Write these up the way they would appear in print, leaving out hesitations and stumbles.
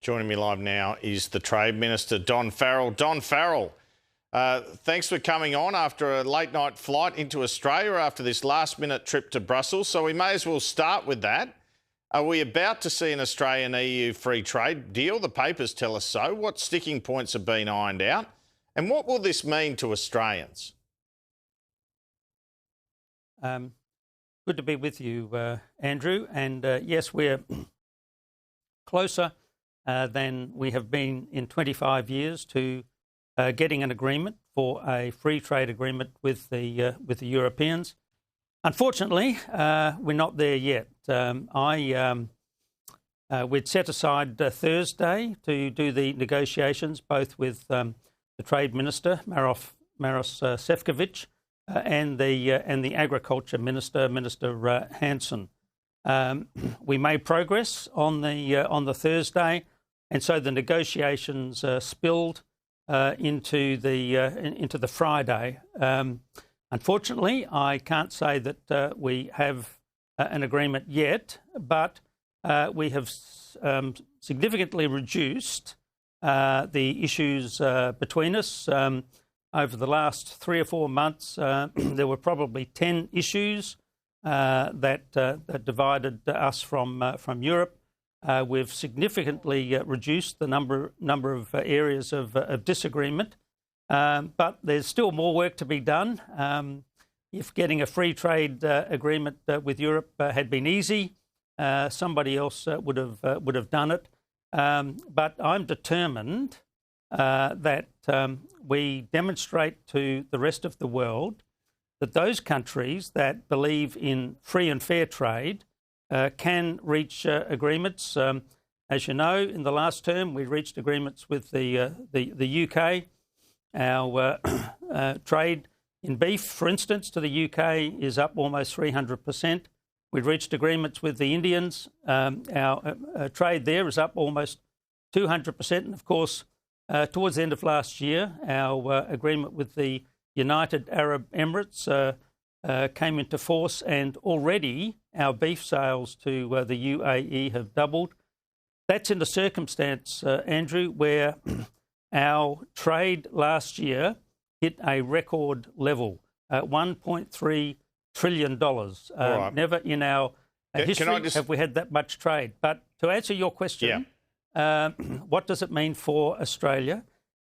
Joining me live now is the Trade Minister, Don Farrell. Don Farrell, thanks for coming on after a late-night flight into Australia after this last-minute trip to Brussels. So we may as well start with that. Are we about to see an Australian-EU free trade deal? The papers tell us so. What sticking points have been ironed out? And what will this mean to Australians? Good to be with you, Andrew. And yes, we're closer than we have been in 25 years to getting an agreement for a free trade agreement with the Europeans. Unfortunately, we're not there yet. We'd set aside Thursday to do the negotiations, both with the Trade Minister, Maros Sefcovic, and the Agriculture Minister, Minister Hansen. We made progress on the Thursday, and so the negotiations spilled into the Friday. Unfortunately, I can't say that we have an agreement yet, but we have significantly reduced the issues between us. Over the last 3 or 4 months, there were probably 10 issues that divided us from Europe. We've significantly reduced the number of areas of disagreement, but there's still more work to be done. If getting a free trade agreement with Europe had been easy, somebody else would have done it. But I'm determined that we demonstrate to the rest of the world that those countries that believe in free and fair trade can reach agreements. As you know, in the last term, we reached agreements with the UK. Our trade in beef, for instance, to the UK is up almost 300%. We've reached agreements with the Indians. Our trade there is up almost 200%. And of course, towards the end of last year, our agreement with the United Arab Emirates came into force, and already our beef sales to the UAE have doubled. That's in a circumstance, Andrew, where our trade last year hit a record level, $1.3 trillion. Right. Never in our history have we had that much trade. But to answer your question, what does it mean for Australia?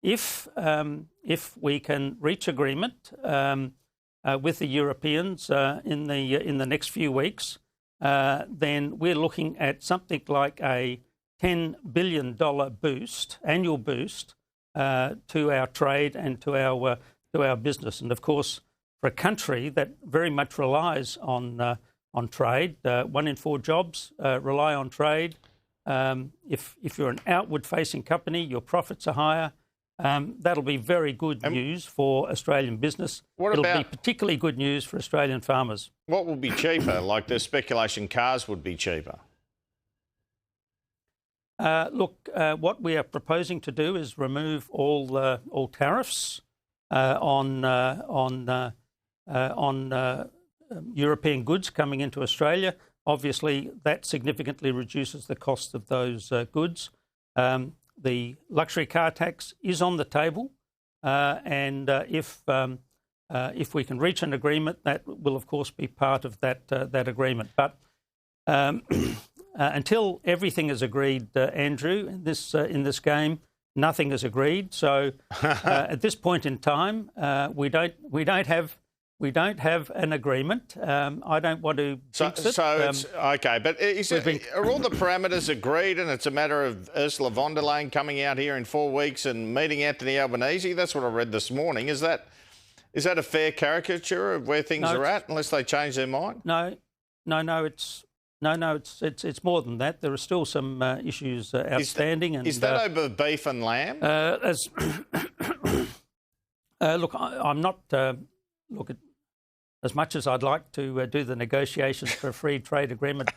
If we can reach agreement with the Europeans in the next few weeks, then we're looking at something like a $10 billion annual boost to our trade and to our business. And of course, for a country that very much relies on trade, 1 in 4 jobs rely on trade. If you're an outward-facing company, your profits are higher. That'll be very good news for Australian business. It'll be particularly good news for Australian farmers. What will be cheaper? Like the speculation cars would be cheaper. Look, what we are proposing to do is remove all tariffs on European goods coming into Australia. Obviously, that significantly reduces the cost of those goods. The luxury car tax is on the table, and if we can reach an agreement, that will of course be part of that agreement. But until everything is agreed, Andrew, in this game, nothing is agreed. So at this point in time, we don't have an agreement. I don't want to jinx it. So it's okay, but are all the parameters agreed, and it's a matter of Ursula von der Leyen coming out here in 4 weeks and meeting Anthony Albanese? That's what I read this morning. Is that a fair caricature of where things are at, unless they change their mind? No. It's more than that. There are still some issues outstanding. Is that over beef and lamb? Look, I'm not. As much as I'd like to do the negotiations for a free trade agreement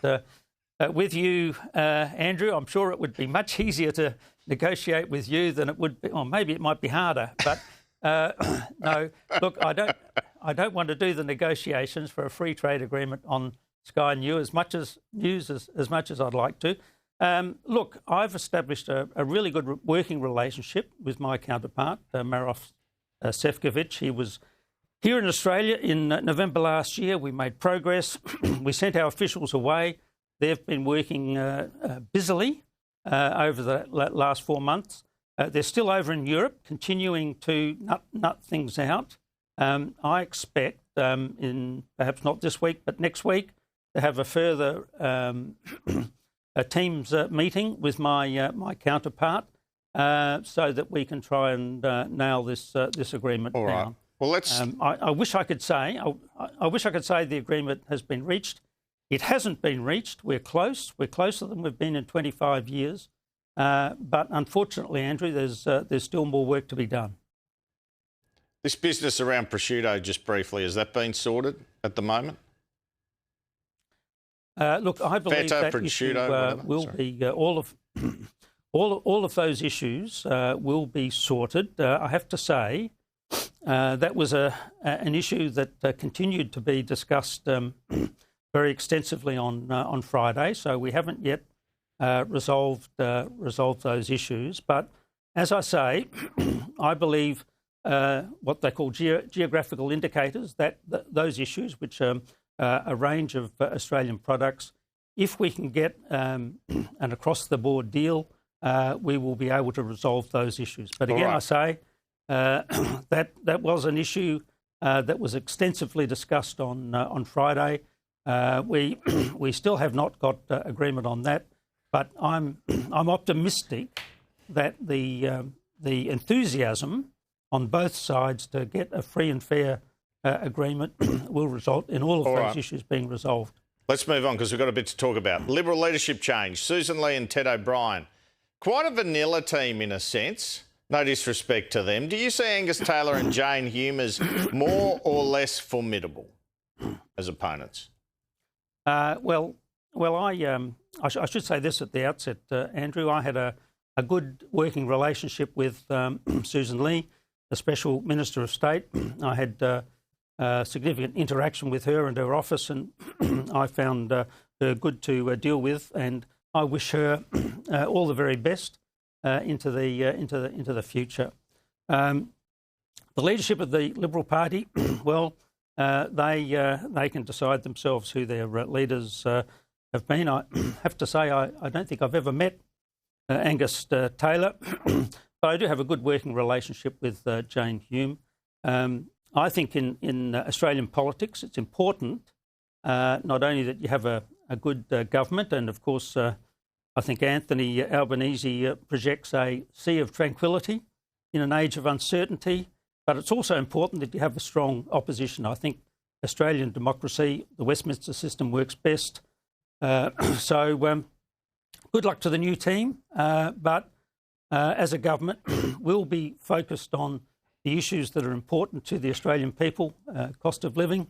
with you, Andrew, I'm sure it would be much easier to negotiate with you than it would be, or maybe it might be harder. But no, look, I don't want to do the negotiations for a free trade agreement on Sky News as much as I'd like to. Look, I've established a really good working relationship with my counterpart, Marof Sefcovic. He was here in Australia in November last year. We made progress. We sent our officials away. They've been working busily over the last 4 months. They're still over in Europe, continuing to nut things out. I expect, in perhaps not this week, but next week, to have a further a Teams meeting with my counterpart, so that we can try and nail this agreement All down. right. Well, let's. I wish I could say. I wish I could say the agreement has been reached. It hasn't been reached. We're close. We're closer than we've been in 25 years. But unfortunately, Andrew, there's still more work to be done. This business around prosciutto, just briefly, has that been sorted at the moment? Look, I believe Feta, that issue will be all of those issues will be sorted. I have to say that was an issue that continued to be discussed very extensively on Friday. So we haven't yet resolved those issues. But as I say, I believe what they call geographical indicators, that those issues, which a range of Australian products, if we can get an across-the-board deal, we will be able to resolve those issues. But again, I say that was an issue that was extensively discussed on Friday. We still have not got agreement on that, but I'm optimistic that the enthusiasm on both sides to get a free and fair agreement will result in all of those issues being resolved. Let's move on because we've got a bit to talk about. Liberal leadership change. Susan Lee and Ted O'Brien. Quite a vanilla team in a sense. No disrespect to them. Do you see Angus Taylor and Jane Hume as more or less formidable as opponents? I should say this at the outset, Andrew. I had a good working relationship with Susan Lee, the Special Minister of State. I had significant interaction with her and her office, and I found her good to deal with. And I wish her all the very best into the future. The leadership of the Liberal Party, well, they can decide themselves who their leaders have been. I have to say I don't think I've ever met Angus Taylor, but I do have a good working relationship with Jane Hume. I think in Australian politics it's important not only that you have a good government, and of course I think Anthony Albanese projects a sea of tranquility in an age of uncertainty, but it's also important that you have a strong opposition. I think Australian democracy, the Westminster system works best. So good luck to the new team, but as a government we'll be focused on the issues that are important to the Australian people, cost of living,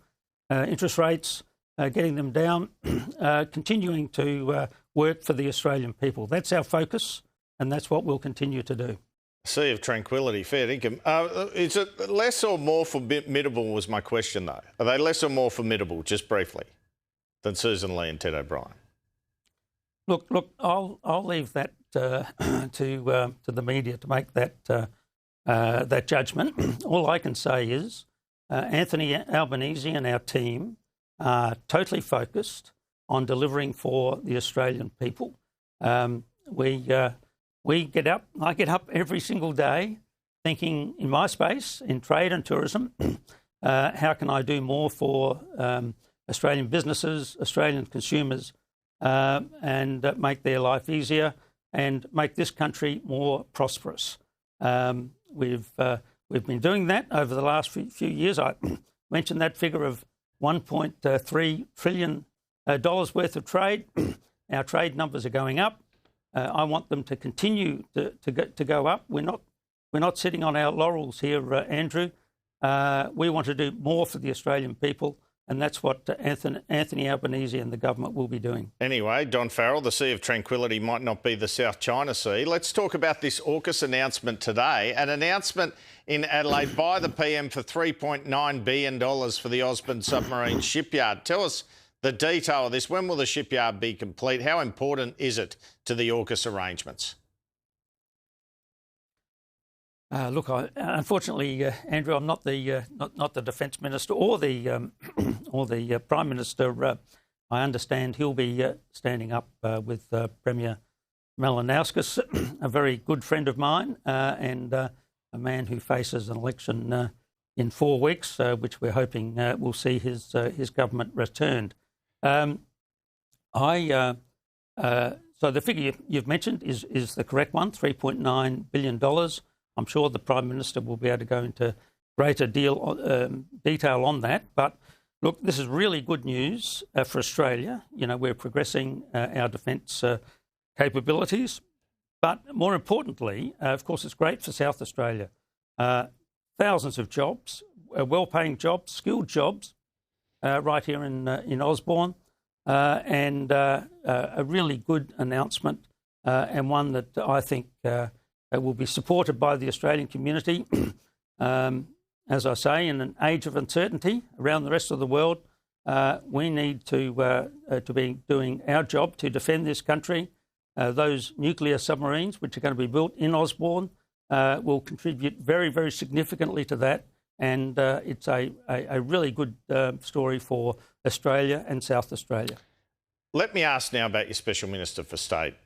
interest rates, getting them down, continuing to work for the Australian people. That's our focus, and that's what we'll continue to do. Sea of tranquility, fair income. Is it less or more formidable was my question, though. Are they less or more formidable, just briefly, than Susan Lee and Ted O'Brien? Look, I'll leave that to the media to make that judgment. All I can say is Anthony Albanese and our team are totally focused on delivering for the Australian people. We get up. I get up every single day thinking, in my space, in trade and tourism, how can I do more for Australian businesses, Australian consumers, and make their life easier and make this country more prosperous. We've been doing that over the last few years. I mentioned that figure of $1.3 trillion worth of trade. Our trade numbers are going up. I want them to continue to go up. We're not sitting on our laurels here, Andrew. We want to do more for the Australian people, and that's what Anthony Albanese and the government will be doing. Anyway, Don Farrell, the Sea of Tranquility might not be the South China Sea. Let's talk about this AUKUS announcement today. An announcement in Adelaide by the PM for $3.9 billion for the Osborne submarine shipyard. Tell us the detail of this. When will the shipyard be complete? How important is it to the AUKUS arrangements? Look, unfortunately, Andrew, I'm not the not the Defence Minister or the or the Prime Minister. I understand he'll be standing up with Premier Malinowskis, a very good friend of mine, and a man who faces an election in 4 weeks, which we're hoping will see his government returned. So the figure you've mentioned is the correct one, $3.9 billion. I'm sure the Prime Minister will be able to go into greater detail on that. But look, this is really good news for Australia. You know, we're progressing our defence capabilities. But more importantly, of course, it's great for South Australia. Thousands of jobs, well-paying jobs, skilled jobs, right here in Osborne, and a really good announcement, and one that I think will be supported by the Australian community. As I say, in an age of uncertainty around the rest of the world, we need to be doing our job to defend this country. Those nuclear submarines, which are going to be built in Osborne, will contribute very, very significantly to that. And it's a really good story for Australia and South Australia. Let me ask now about your Special Minister for State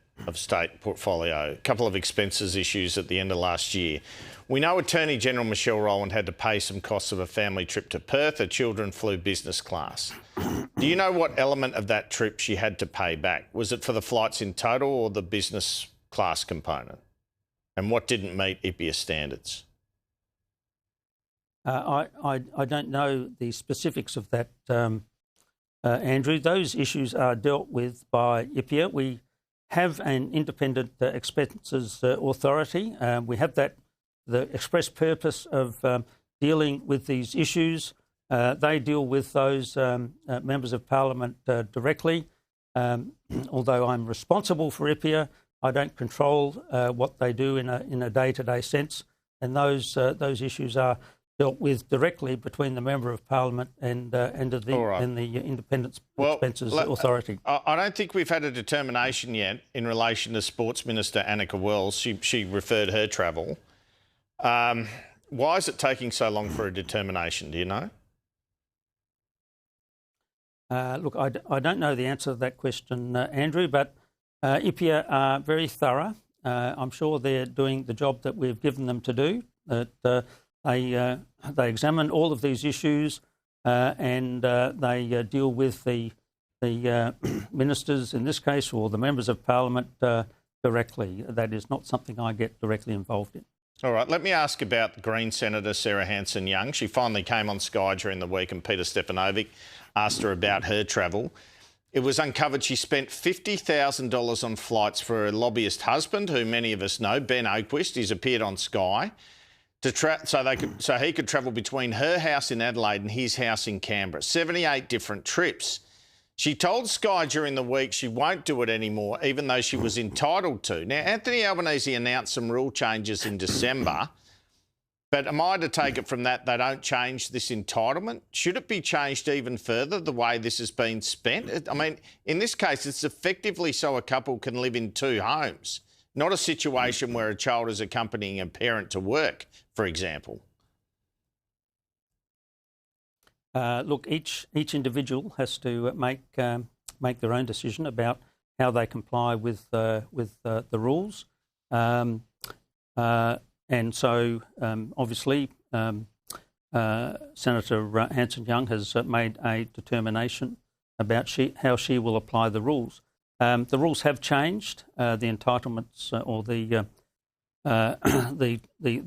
portfolio. A couple of expenses issues at the end of last year. We know Attorney General Michelle Rowland had to pay some costs of a family trip to Perth. Her children flew business class. Do you know what element of that trip she had to pay back? Was it for the flights in total or the business class component? And what didn't meet IPIA standards? I don't know the specifics of that, Andrew. Those issues are dealt with by IPIA. We have an independent expenses authority. We have the express purpose of dealing with these issues. They deal with those members of Parliament directly. Although I'm responsible for IPIA, I don't control what they do in a day-to-day sense, and those issues are dealt with directly between the Member of Parliament and the Independent Expenses Authority. I don't think we've had a determination yet in relation to Sports Minister Annika Wells. She referred her travel. Why is it taking so long for a determination? Do you know? Look, I don't know the answer to that question, Andrew, but IPIA are very thorough. I'm sure they're doing the job that we've given them to do. That they examine all of these issues and they deal with the ministers in this case, or the members of Parliament directly. That is not something I get directly involved in. All right, let me ask about Green Senator Sarah Hanson-Young. She finally came on Sky during the week and Peter Stepanovic asked her about her travel. It was uncovered she spent $50,000 on flights for her lobbyist husband, who many of us know, Ben Oaquist. He's appeared on Sky, so he could travel between her house in Adelaide and his house in Canberra. 78 different trips. She told Sky during the week she won't do it anymore, even though she was entitled to. Now, Anthony Albanese announced some rule changes in December, but am I to take it from that they don't change this entitlement? Should it be changed even further, the way this has been spent? I mean, in this case, it's effectively so a couple can live in 2 homes, not a situation where a child is accompanying a parent to work, for example. Look, each individual has to make their own decision about how they comply with the rules, and so obviously Senator Hanson-Young has made a determination about how she will apply the rules. The rules have changed. The entitlements or the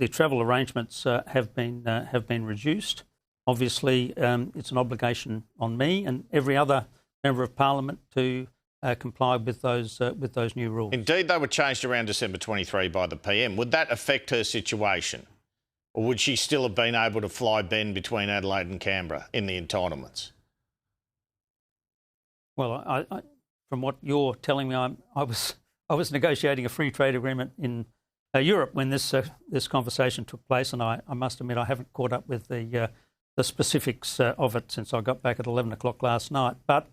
travel arrangements have been reduced. Obviously, it's an obligation on me and every other member of Parliament to comply with those new rules. Indeed, they were changed around December 23 by the PM. Would that affect her situation? Or would she still have been able to fly Ben between Adelaide and Canberra in the entitlements? Well, from what you're telling me, I was negotiating a free trade agreement in Europe when this conversation took place, and I must admit I haven't caught up with the specifics of it since I got back at 11 o'clock last night. But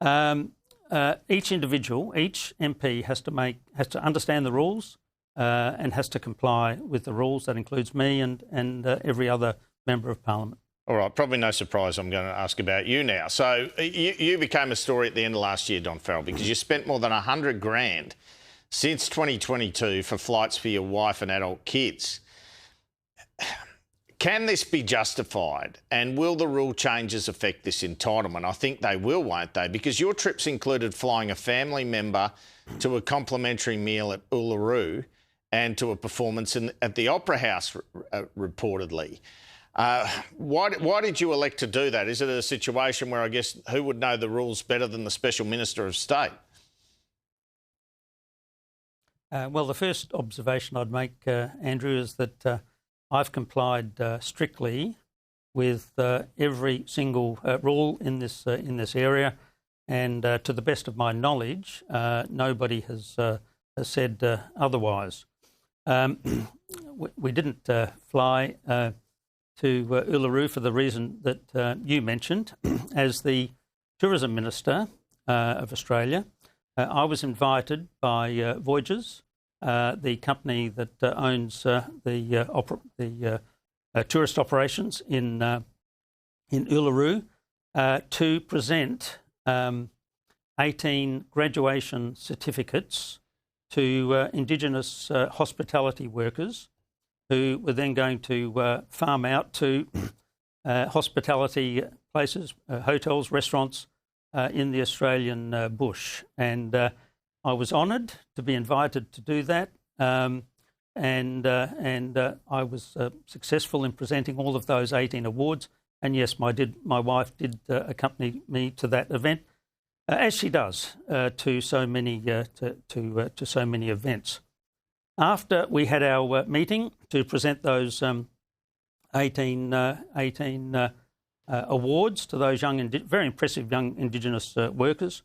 Each individual, each MP has to understand the rules and has to comply with the rules. That includes me and every other member of Parliament. All right, probably no surprise I'm going to ask about you now. So you became a story at the end of last year, Don Farrell, because you spent more than $100,000 since 2022 for flights for your wife and adult kids. Can this be justified, and will the rule changes affect this entitlement? I think they will, won't they? Because your trips included flying a family member to a complimentary meal at Uluru and to a performance at the Opera House, reportedly. Why did you elect to do that? Is it a situation where, I guess, who would know the rules better than the Special Minister of State? Well, the first observation I'd make, Andrew, is that I've complied strictly with every single rule in this area, and to the best of my knowledge, nobody has said otherwise. We didn't fly to Uluru for the reason that you mentioned. As the Tourism Minister of Australia, I was invited by Voyages, the company that owns the tourist operations in Uluru, to present 18 graduation certificates to Indigenous hospitality workers, who were then going to farm out to hospitality places, hotels, restaurants in the Australian bush. And I was honoured to be invited to do that, and I was successful in presenting all of those 18 awards. And yes, my wife did accompany me to that event, as she does to so many so many events. After we had our meeting to present those 18 awards to those very impressive young Indigenous workers,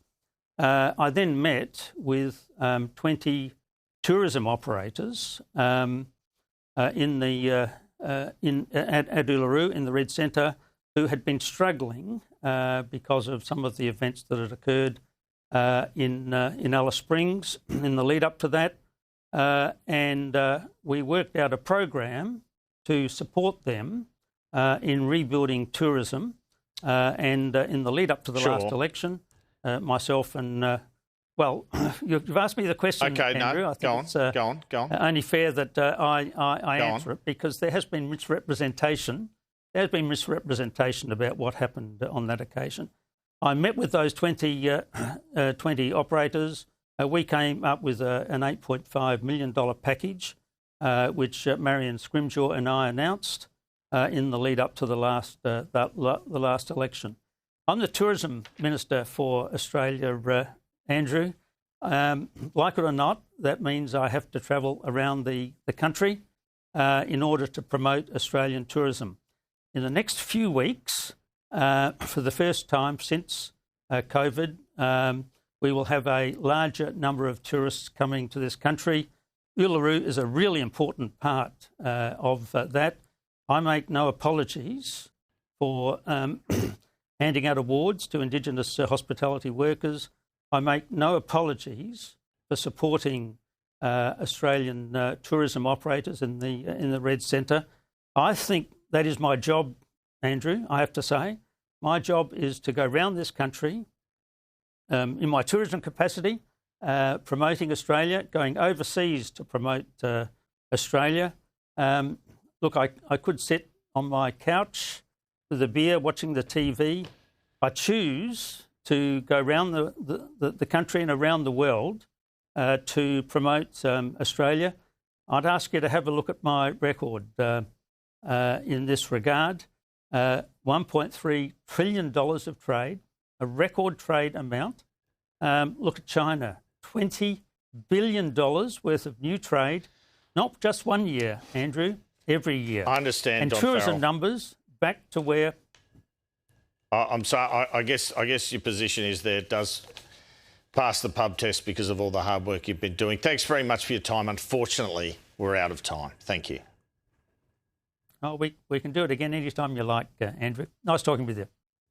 I then met with 20 tourism operators at Uluru in the Red Centre, who had been struggling because of some of the events that had occurred in Alice Springs in the lead up to that. And we worked out a program to support them in rebuilding tourism. And in the lead up to the last election, myself and, well, you've asked me the question, okay, Andrew. No, I think go on. Only fair that I answer it, because there has been misrepresentation. There has been misrepresentation about what happened on that occasion. I met with those 20 operators. We came up with an $8.5 million package, which Marion Scrimgeour and I announced in the lead up to the last election. I'm the Tourism Minister for Australia, Andrew. Like it or not, that means I have to travel around the country in order to promote Australian tourism. In the next few weeks, for the first time since COVID, we will have a larger number of tourists coming to this country. Uluru is a really important part of that. I make no apologies for handing out awards to Indigenous hospitality workers. I make no apologies for supporting Australian tourism operators in the Red Centre. I think that is my job, Andrew, I have to say. My job is to go around this country in my tourism capacity, promoting Australia, going overseas to promote Australia. Look, I could sit on my couch with a beer watching the TV. I choose to go around the country and around the world to promote Australia. I'd ask you to have a look at my record in this regard. $1.3 trillion of trade, a record trade amount. Look at China, $20 billion worth of new trade, not just 1 year, Andrew, every year. I understand, and Don tourism Farrell. numbers back to where... I'm sorry, I guess your position is that it does pass the pub test because of all the hard work you've been doing. Thanks very much for your time. Unfortunately, we're out of time. Thank you. Oh, we can do it again anytime you like, Andrew. Nice talking with you.